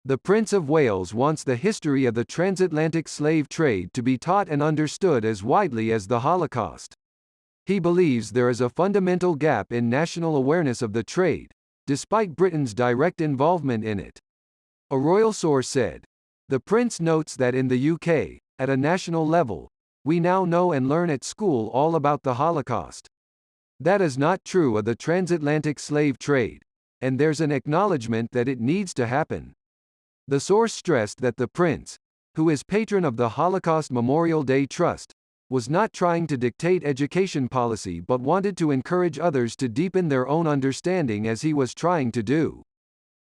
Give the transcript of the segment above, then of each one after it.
The Prince of Wales wants the history of the transatlantic slave trade to be taught and understood as widely as the Holocaust. He believes there is a fundamental gap in national awareness of the trade, despite Britain's direct involvement in it. A royal source said. The Prince notes that in the UK, at a national level, we now know and learn at school all about the Holocaust. That is not true of the transatlantic slave trade, and there's an acknowledgement that it needs to happen. The source stressed that the Prince, who is patron of the Holocaust Memorial Day Trust, was not trying to dictate education policy but wanted to encourage others to deepen their own understanding as he was trying to do.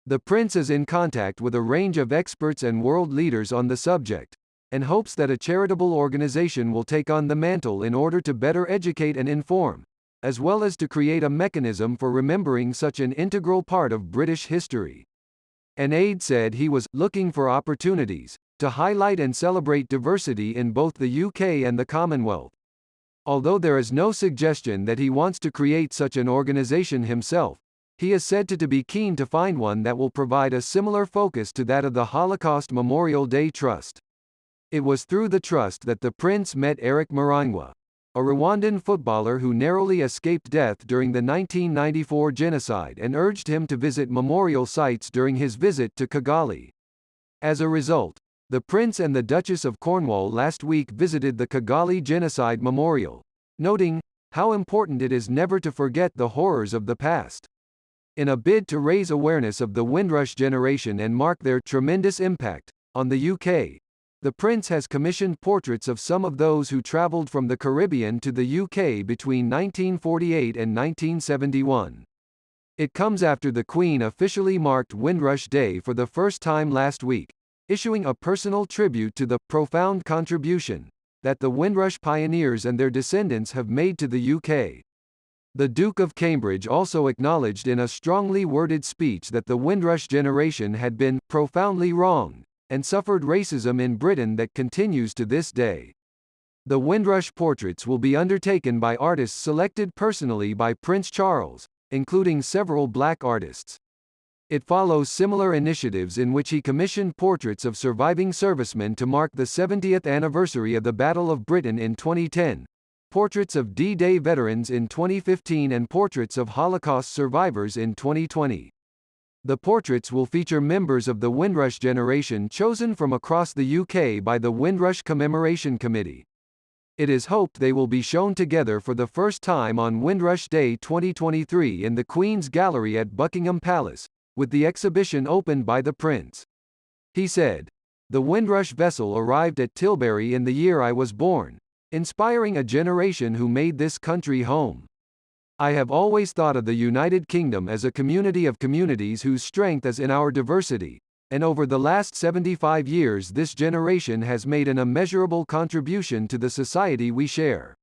The Prince is in contact with a range of experts and world leaders on the subject, and hopes that a charitable organization will take on the mantle in order to better educate and inform, as well as to create a mechanism for remembering such an integral part of British history. An aide said he was looking for opportunities to highlight and celebrate diversity in both the UK and the Commonwealth. Although there is no suggestion that he wants to create such an organization himself, he is said to be keen to find one that will provide a similar focus to that of the Holocaust Memorial Day Trust. It was through the trust that the Prince met Eric Murangwa, a Rwandan footballer who narrowly escaped death during the 1994 genocide, and urged him to visit memorial sites during his visit to Kigali. As a result, the Prince and the Duchess of Cornwall last week visited the Kigali Genocide Memorial, noting how important it is never to forget the horrors of the past. In a bid to raise awareness of the Windrush generation and mark their tremendous impact on the UK, the Prince has commissioned portraits of some of those who travelled from the Caribbean to the UK between 1948 and 1971. It comes after the Queen officially marked Windrush Day for the first time last week, issuing a personal tribute to the profound contribution that the Windrush pioneers and their descendants have made to the UK. The Duke of Cambridge also acknowledged in a strongly worded speech that the Windrush generation had been profoundly wrong and suffered racism in Britain that continues to this day. The Windrush portraits will be undertaken by artists selected personally by Prince Charles, including several black artists. It follows similar initiatives in which he commissioned portraits of surviving servicemen to mark the 70th anniversary of the Battle of Britain in 2010, portraits of D-Day veterans in 2015 and portraits of Holocaust survivors in 2020. The portraits will feature members of the Windrush generation chosen from across the UK by the Windrush Commemoration Committee. It is hoped they will be shown together for the first time on Windrush Day 2023 in the Queen's Gallery at Buckingham Palace, with the exhibition opened by the Prince. He said, "The Windrush vessel arrived at Tilbury in the year I was born, inspiring a generation who made this country home. I have always thought of the United Kingdom as a community of communities whose strength is in our diversity, and over the last 75 years this generation has made an immeasurable contribution to the society we share.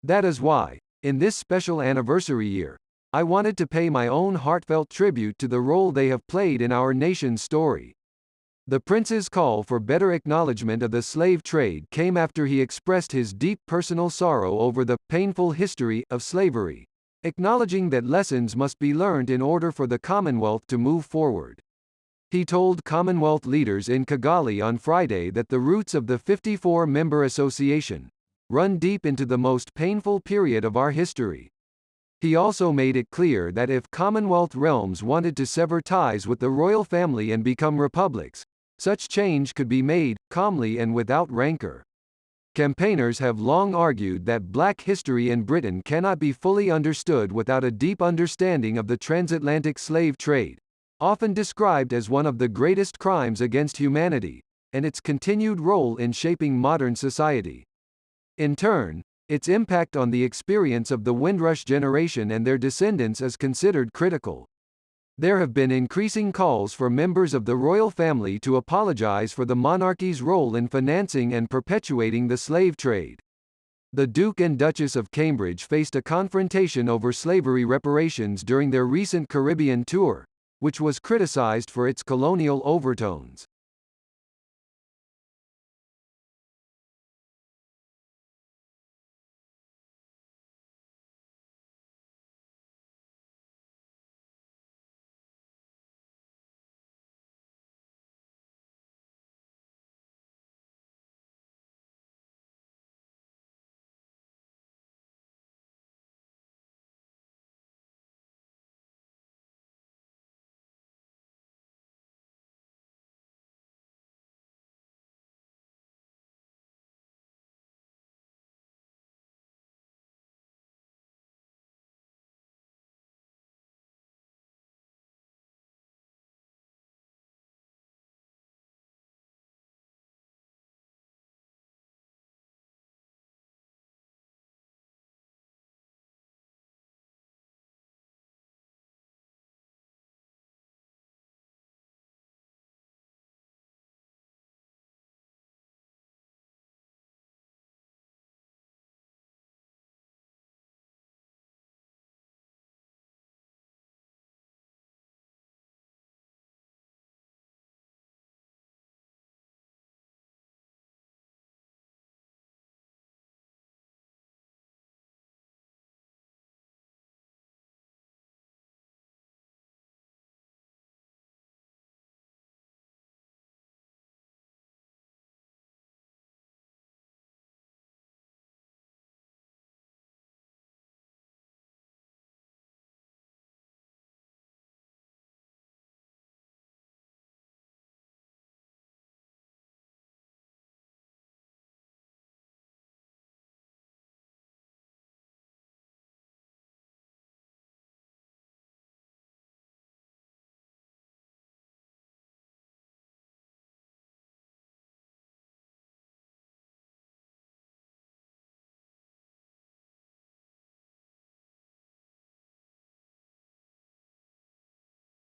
That is why, in this special anniversary year, I wanted to pay my own heartfelt tribute to the role they have played in our nation's story." The Prince's call for better acknowledgement of the slave trade came after he expressed his deep personal sorrow over the painful history of slavery, acknowledging that lessons must be learned in order for the Commonwealth to move forward. He told Commonwealth leaders in Kigali on Friday that the roots of the 54-member association run deep into the most painful period of our history. He also made it clear that if Commonwealth realms wanted to sever ties with the royal family and become republics, such change could be made calmly and without rancor. Campaigners have long argued that black history in Britain cannot be fully understood without a deep understanding of the transatlantic slave trade, often described as one of the greatest crimes against humanity, and its continued role in shaping modern society. In turn, its impact on the experience of the Windrush generation and their descendants is considered critical. There have been increasing calls for members of the royal family to apologize for the monarchy's role in financing and perpetuating the slave trade. The Duke and Duchess of Cambridge faced a confrontation over slavery reparations during their recent Caribbean tour, which was criticized for its colonial overtones.